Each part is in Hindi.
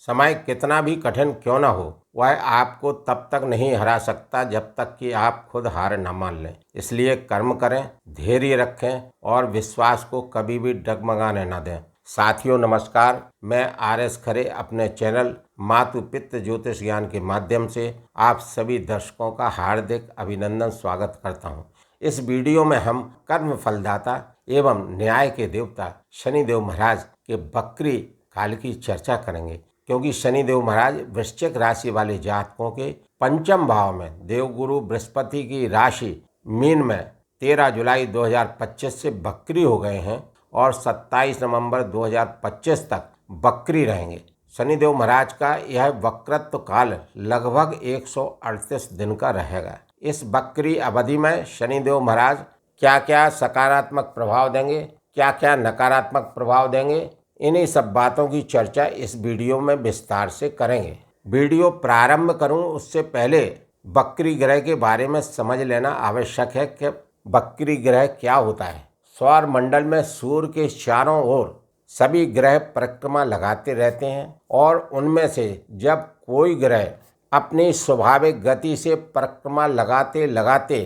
समय कितना भी कठिन क्यों ना हो, वह आपको तब तक नहीं हरा सकता जब तक कि आप खुद हार न मान लें। इसलिए कर्म करें, धैर्य रखें और विश्वास को कभी भी डगमगाने न दें। साथियों नमस्कार, मैं आर.एस. खरे अपने चैनल मातु पितृ ज्योतिष ज्ञान के माध्यम से आप सभी दर्शकों का हार्दिक अभिनंदन स्वागत करता हूं। इस वीडियो में हम कर्म फलदाता एवं न्याय के देवता शनिदेव महाराज के बकरी काल की चर्चा करेंगे, क्योंकि शनिदेव महाराज वृश्चिक राशि वाले जातकों के पंचम भाव में देवगुरु बृहस्पति की राशि मीन में 13 जुलाई 2025 से बकरी हो गए हैं और 27 नवंबर 2025 तक बकरी रहेंगे। शनिदेव महाराज का यह वक्रत्व काल लगभग 138 दिन का रहेगा। इस बकरी अवधि में शनिदेव महाराज क्या क्या सकारात्मक प्रभाव देंगे, क्या क्या नकारात्मक प्रभाव देंगे, इन्हीं सब बातों की चर्चा इस वीडियो में विस्तार से करेंगे। वीडियो प्रारंभ करूं उससे पहले बकरी ग्रह के बारे में समझ लेना आवश्यक है कि बकरी ग्रह क्या होता है। सौर मंडल में सूर्य के चारों ओर सभी ग्रह परिक्रमा लगाते रहते हैं और उनमें से जब कोई ग्रह अपनी स्वाभाविक गति से परिक्रमा लगाते लगाते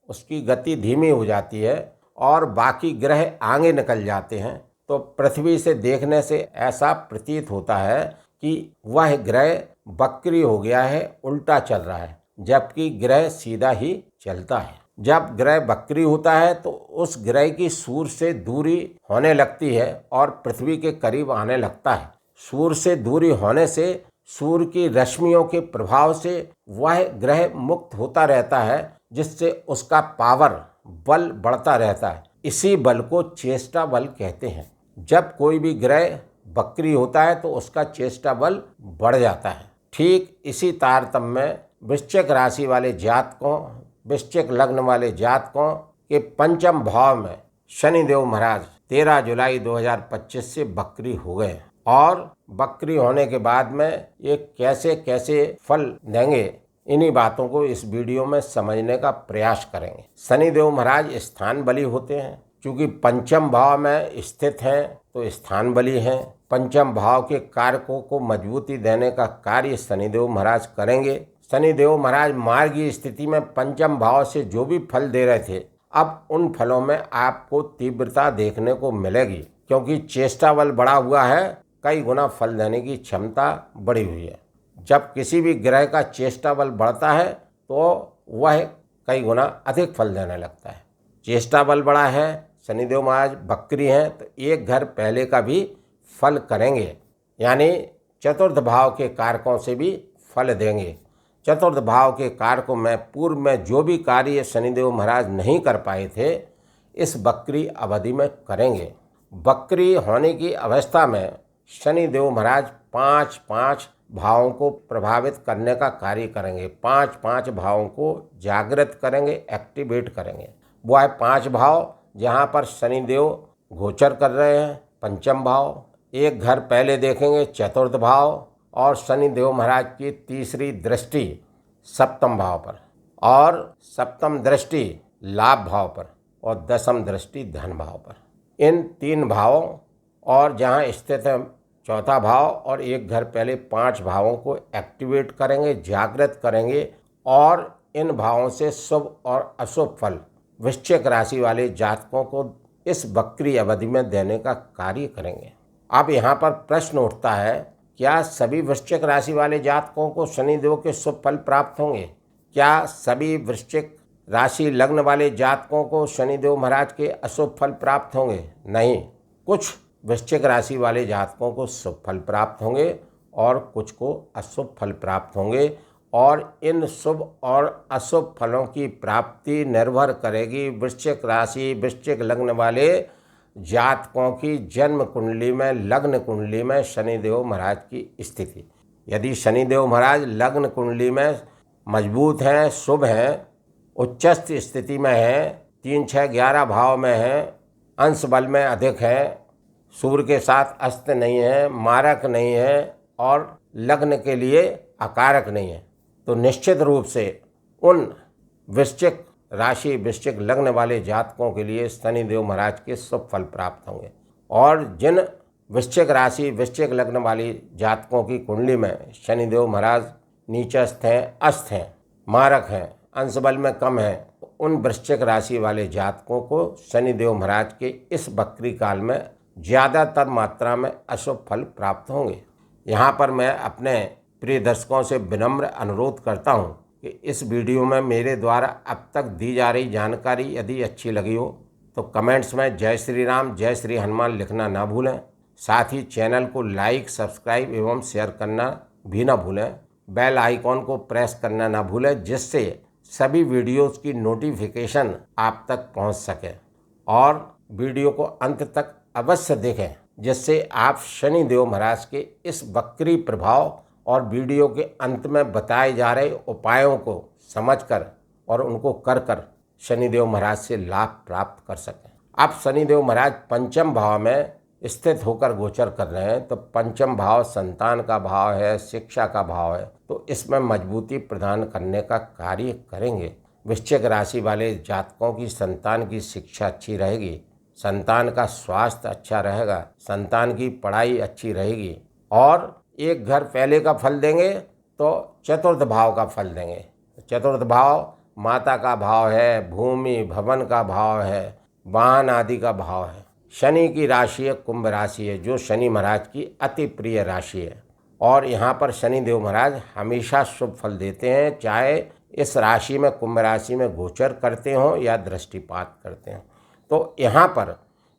उसकी गति धीमी हो जाती है और बाकी ग्रह आगे निकल जाते हैं, तो पृथ्वी से देखने से ऐसा प्रतीत होता है कि वह ग्रह बकरी हो गया है, उल्टा चल रहा है, जबकि ग्रह सीधा ही चलता है। जब ग्रह बकरी होता है तो उस ग्रह की सूर्य से दूरी होने लगती है और पृथ्वी के करीब आने लगता है। सूर्य से दूरी होने से सूर्य की रश्मियों के प्रभाव से वह ग्रह मुक्त होता रहता है, जिससे उसका पावर बल बढ़ता रहता है। इसी बल को चेष्टा बल कहते हैं। जब कोई भी ग्रह बकरी होता है तो उसका चेष्टा बल बढ़ जाता है। ठीक इसी तारतम्य में वृश्चिक राशि वाले जातकों, वृश्चिक लग्न वाले जातकों के पंचम भाव में शनिदेव महाराज 13 जुलाई 2025 से बकरी हो गए और बकरी होने के बाद में ये कैसे कैसे फल देंगे, इन्हीं बातों को इस वीडियो में समझने का प्रयास करेंगे। शनिदेव महाराज स्थान बली होते हैं, क्योंकि पंचम भाव में स्थित हैं तो स्थान बली हैं। पंचम भाव के कारकों को मजबूती देने का कार्य शनिदेव महाराज करेंगे। शनिदेव महाराज मार्गी स्थिति में पंचम भाव से जो भी फल दे रहे थे, अब उन फलों में आपको तीव्रता देखने को मिलेगी, क्योंकि चेष्टा बल बढ़ा हुआ है, कई गुना फल देने की क्षमता बढ़ी हुई है। जब किसी भी ग्रह का चेष्टा बल बढ़ता है तो वह कई गुना अधिक फल देने लगता है। चेष्टा बल बढ़ा है, शनिदेव महाराज बकरी हैं, तो एक घर पहले का भी फल करेंगे, यानी चतुर्थ भाव के कारकों से भी फल देंगे। चतुर्थ भाव के कारकों में पूर्व में जो भी कार्य शनिदेव महाराज नहीं कर पाए थे, इस बकरी अवधि में करेंगे। बकरी होने की अवस्था में शनिदेव महाराज 5-5 भावों को प्रभावित करने का कार्य करेंगे। 5-5 भावों को जागृत करेंगे, एक्टिवेट करेंगे। वह 5 भाव जहाँ पर शनिदेव गोचर कर रहे हैं पंचम भाव, एक घर पहले देखेंगे चतुर्थ भाव, और शनिदेव महाराज की तीसरी दृष्टि सप्तम भाव पर, और सप्तम दृष्टि लाभ भाव पर, और दशम दृष्टि धन भाव पर। इन 3 भावों और जहाँ स्थित है चौथा भाव और एक घर पहले 5 भावों को एक्टिवेट करेंगे, जागृत करेंगे, और इन भावों से शुभ और अशुभ फल वृश्चिक राशि वाले जातकों को इस बकरी अवधि में देने का कार्य करेंगे। अब यहाँ पर प्रश्न उठता है, क्या सभी वृश्चिक राशि वाले जातकों को शनिदेव के शुभ फल प्राप्त होंगे? क्या सभी वृश्चिक राशि लग्न वाले जातकों को शनिदेव महाराज के अशुभ फल प्राप्त होंगे? नहीं, कुछ वृश्चिक राशि वाले जातकों को शुभ फल प्राप्त होंगे और कुछ को अशुभ फल प्राप्त होंगे, और इन शुभ और अशुभ फलों की प्राप्ति निर्भर करेगी वृश्चिक राशि वृश्चिक लग्न वाले जातकों की जन्म कुंडली में, लग्न कुंडली में शनिदेव महाराज की स्थिति। यदि शनिदेव महाराज लग्न कुंडली में मजबूत हैं, शुभ हैं, उच्चस्थ स्थिति में हैं, 3, 6, 11 भाव में हैं, अंश बल में अधिक हैं, सूर्य के साथ अस्त नहीं है, मारक नहीं है और लग्न के लिए अकारक नहीं है, तो निश्चित रूप से उन वृश्चिक राशि वृश्चिक लग्न वाले जातकों के लिए शनिदेव महाराज के शुभ फल प्राप्त होंगे। और जिन वृश्चिक राशि वृश्चिक लग्न वाली जातकों की कुंडली में शनिदेव महाराज नीचस्थ हैं, अस्त हैं, मारक हैं, अंश बल में कम हैं। उन वृश्चिक राशि वाले जातकों को शनिदेव महाराज के इस वक्री काल में ज़्यादातर मात्रा में अशुभ फल प्राप्त होंगे। यहाँ पर मैं अपने प्रिय दर्शकों से विनम्र अनुरोध करता हूँ कि इस वीडियो में मेरे द्वारा अब तक दी जा रही जानकारी यदि अच्छी लगी हो तो कमेंट्स में जय श्री राम, जय श्री हनुमान लिखना ना भूलें। साथ ही चैनल को लाइक, सब्सक्राइब एवं शेयर करना भी ना भूलें। बेल आइकॉन को प्रेस करना ना भूलें, जिससे सभी वीडियोस की नोटिफिकेशन आप तक पहुंच सके। और वीडियो को अंत तक अवश्य देखें, जिससे आप शनिदेव महाराज के इस वक्री प्रभाव और वीडियो के अंत में बताए जा रहे उपायों को समझकर और उनको कर शनिदेव महाराज से लाभ प्राप्त कर सकें। अब शनिदेव महाराज पंचम भाव में स्थित होकर गोचर कर रहे हैं, तो पंचम भाव संतान का भाव है, शिक्षा का भाव है, तो इसमें मजबूती प्रदान करने का कार्य करेंगे। वृश्चिक राशि वाले जातकों की संतान की शिक्षा अच्छी रहेगी, संतान का स्वास्थ्य अच्छा रहेगा, संतान की पढ़ाई अच्छी रहेगी। और एक घर पहले का फल देंगे तो चतुर्थ भाव का फल देंगे। चतुर्थ भाव माता का भाव है, भूमि भवन का भाव है, वाहन आदि का भाव है। शनि की राशि है कुंभ राशि है, जो शनि महाराज की अति प्रिय राशि है। और यहाँ पर शनिदेव महाराज हमेशा शुभ फल देते हैं, चाहे इस राशि में कुंभ राशि में गोचर करते हों या दृष्टिपात करते हों। तो यहाँ पर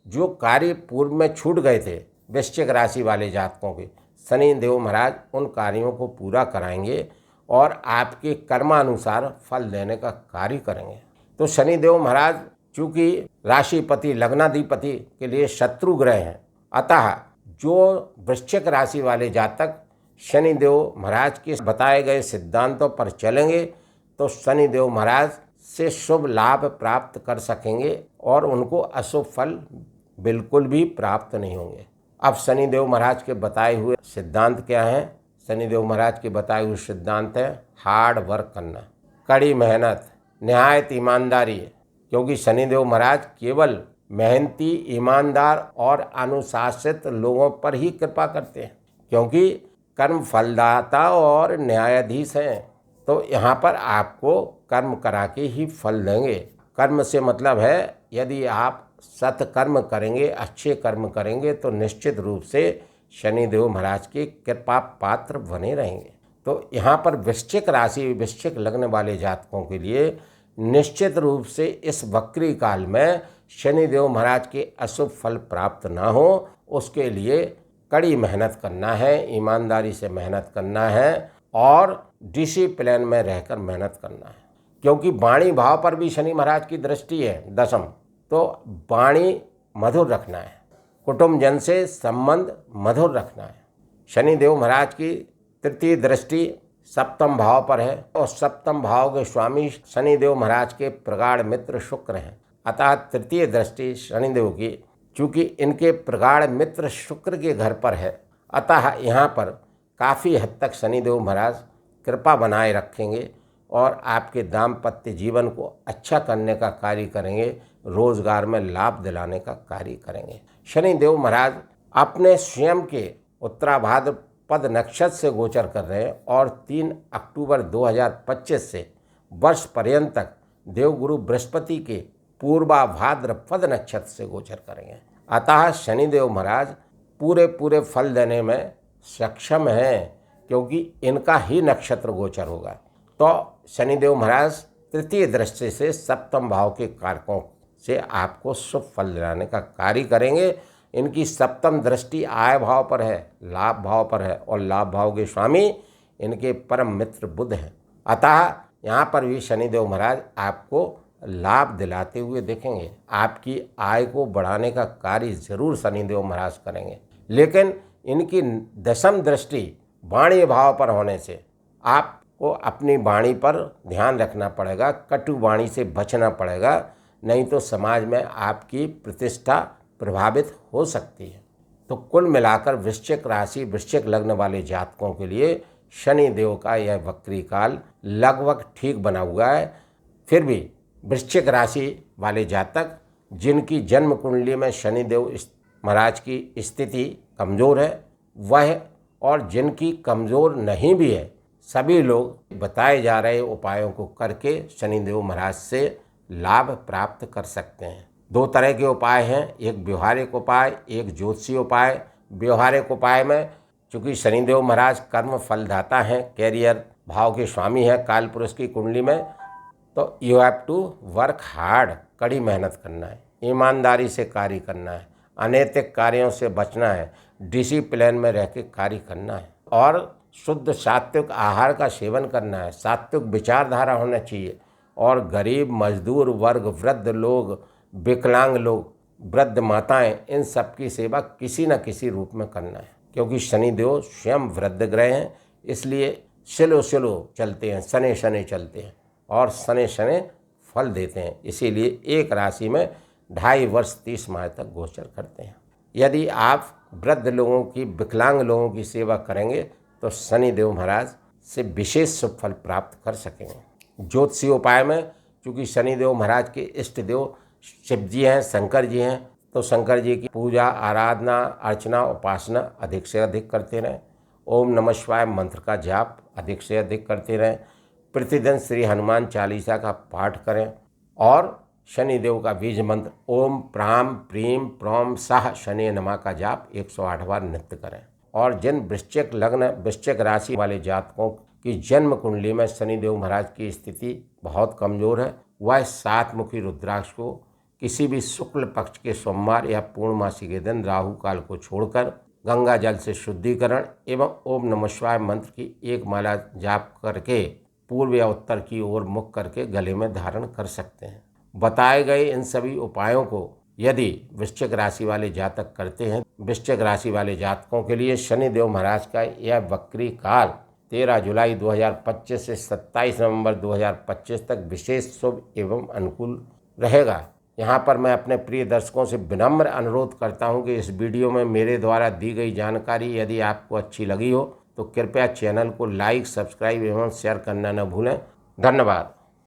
जो कार्य पूर्व में छूट गए थे वृश्चिक राशि वाले जातकों के, शनिदेव महाराज उन कार्यों को पूरा कराएंगे और आपके कर्मानुसार फल देने का कार्य करेंगे। तो शनिदेव महाराज चूँकि राशिपति लग्नाधिपति के लिए शत्रु ग्रह हैं, अतः जो वृश्चिक राशि वाले जातक शनिदेव महाराज के बताए गए सिद्धांतों पर चलेंगे तो शनिदेव महाराज से शुभ लाभ प्राप्त कर सकेंगे और उनको अशुभ फल बिल्कुल भी प्राप्त नहीं होंगे। अब शनिदेव महाराज के बताए हुए सिद्धांत क्या हैं? शनिदेव महाराज के बताए हुए सिद्धांत है हार्ड वर्क करना, कड़ी मेहनत, निहायत ईमानदारी, क्योंकि शनिदेव महाराज केवल मेहनती, ईमानदार और अनुशासित लोगों पर ही कृपा करते हैं, क्योंकि कर्म फलदाता और न्यायाधीश हैं। तो यहाँ पर आपको कर्म करा के ही फल देंगे। कर्म से मतलब है यदि आप सत्कर्म करेंगे, अच्छे कर्म करेंगे तो निश्चित रूप से शनिदेव महाराज के कृपा पात्र बने रहेंगे। तो यहाँ पर वृश्चिक राशि वृश्चिक लग्न वाले जातकों के लिए निश्चित रूप से इस वक्री काल में शनिदेव महाराज के अशुभ फल प्राप्त ना हो, उसके लिए कड़ी मेहनत करना है, ईमानदारी से मेहनत करना है और डिसिप्लिन में रहकर मेहनत करना है। क्योंकि वाणी भाव पर भी शनि महाराज की दृष्टि है दशम, तो वाणी मधुर रखना है, कुटुंब जन से संबंध मधुर रखना है। शनिदेव महाराज की तृतीय दृष्टि सप्तम भाव पर है और सप्तम भाव के स्वामी शनिदेव महाराज के प्रगाढ़ मित्र शुक्र हैं। अतः तृतीय दृष्टि शनिदेव की चूँकि इनके प्रगाढ़ मित्र शुक्र के घर पर है, अतः यहाँ पर काफ़ी हद तक शनिदेव महाराज कृपा बनाए रखेंगे और आपके दाम्पत्य जीवन को अच्छा करने का कार्य करेंगे, रोजगार में लाभ दिलाने का कार्य करेंगे। शनिदेव महाराज अपने स्वयं के उत्तराभाद्रपद नक्षत्र से गोचर कर रहे हैं और 3 अक्टूबर 2025 से वर्ष पर्यंत तक देवगुरु बृहस्पति के पूर्वाभाद्रपद नक्षत्र से गोचर करेंगे। अतः शनिदेव महाराज पूरे फल देने में सक्षम हैं, क्योंकि इनका ही नक्षत्र गोचर होगा। तो शनिदेव महाराज तृतीय दृष्टि से सप्तम भाव के कारकों से आपको शुभ फल दिलाने का कार्य करेंगे। इनकी सप्तम दृष्टि आय भाव पर है, लाभ भाव पर है और लाभ भाव के स्वामी इनके परम मित्र बुध हैं। अतः यहाँ पर भी शनिदेव महाराज आपको लाभ दिलाते हुए देखेंगे। आपकी आय को बढ़ाने का कार्य जरूर शनिदेव महाराज करेंगे, लेकिन इनकी दशम दृष्टि वाणी भाव पर होने से आपको अपनी वाणी पर ध्यान रखना पड़ेगा, कटु वाणी से बचना पड़ेगा, नहीं तो समाज में आपकी प्रतिष्ठा प्रभावित हो सकती है। तो कुल मिलाकर वृश्चिक राशि वृश्चिक लग्न वाले जातकों के लिए शनि देव का यह वक्री काल लगभग ठीक बना हुआ है। फिर भी वृश्चिक राशि वाले जातक जिनकी जन्म कुंडली में शनिदेव महाराज की स्थिति कमज़ोर है वह और जिनकी कमज़ोर नहीं भी है, सभी लोग बताए जा रहे उपायों को करके शनिदेव महाराज से लाभ प्राप्त कर सकते हैं। 2 तरह के उपाय हैं, एक व्यवहारिक उपाय, एक ज्योतिषीय उपाय। व्यवहारिक उपाय में चूँकि शनिदेव महाराज कर्म फलदाता हैं, कैरियर भाव के स्वामी हैं काल पुरुष की कुंडली में, तो you have to work hard, कड़ी मेहनत करना है, ईमानदारी से कार्य करना है, अनैतिक कार्यों से बचना है, डिसिप्लिन में रह के कार्य करना है और शुद्ध सात्विक आहार का सेवन करना है, सात्विक विचारधारा होना चाहिए और गरीब, मजदूर वर्ग, वृद्ध लोग, विकलांग लोग, वृद्ध माताएं, इन सब की सेवा किसी न किसी रूप में करना है, क्योंकि शनिदेव स्वयं वृद्ध ग्रह हैं, इसलिए स्लो चलते हैं, शनि शनि चलते हैं और शनि शनि फल देते हैं, इसीलिए एक राशि में 2.5 वर्ष 30 माह तक गोचर करते हैं। यदि आप वृद्ध लोगों की, विकलांग लोगों की सेवा करेंगे तो शनिदेव महाराज से विशेष शुभ फल प्राप्त कर सकेंगे। ज्योतिषीय उपाय में चूँकि शनिदेव महाराज के इष्ट देव शिव जी हैं, शंकर जी हैं, तो शंकर जी की पूजा, आराधना, अर्चना, उपासना अधिक से अधिक करते रहें। ओम नमः शिवाय मंत्र का जाप अधिक से अधिक करते रहें। प्रतिदिन श्री हनुमान चालीसा का पाठ करें और शनिदेव का बीज मंत्र ओम प्राम प्रीम प्रोम सह शनि नमः का जाप 108 बार नित्य करें। और जिन वृश्चिक लग्न, वृश्चिक राशि वाले जातकों की जन्म कुंडली में शनिदेव महाराज की स्थिति बहुत कमज़ोर है, वह 7 मुखी रुद्राक्ष को किसी भी शुक्ल पक्ष के सोमवार या पूर्णमासी के दिन राहु काल को छोड़कर गंगा जल से शुद्धिकरण एवं ओम नमः शिवाय मंत्र की 1 माला जाप करके पूर्व या उत्तर की ओर मुख करके गले में धारण कर सकते हैं। बताए गए इन सभी उपायों को यदि वृश्चिक राशि वाले जातक करते हैं, वृश्चिक राशि वाले जातकों के लिए शनिदेव महाराज का यह वक्री काल 13 जुलाई 2025 से 27 नवंबर 2025 तक विशेष शुभ एवं अनुकूल रहेगा। यहाँ पर मैं अपने प्रिय दर्शकों से विनम्र अनुरोध करता हूँ कि इस वीडियो में मेरे द्वारा दी गई जानकारी यदि आपको अच्छी लगी हो तो कृपया चैनल को लाइक, सब्सक्राइब एवं शेयर करना न भूलें। धन्यवाद।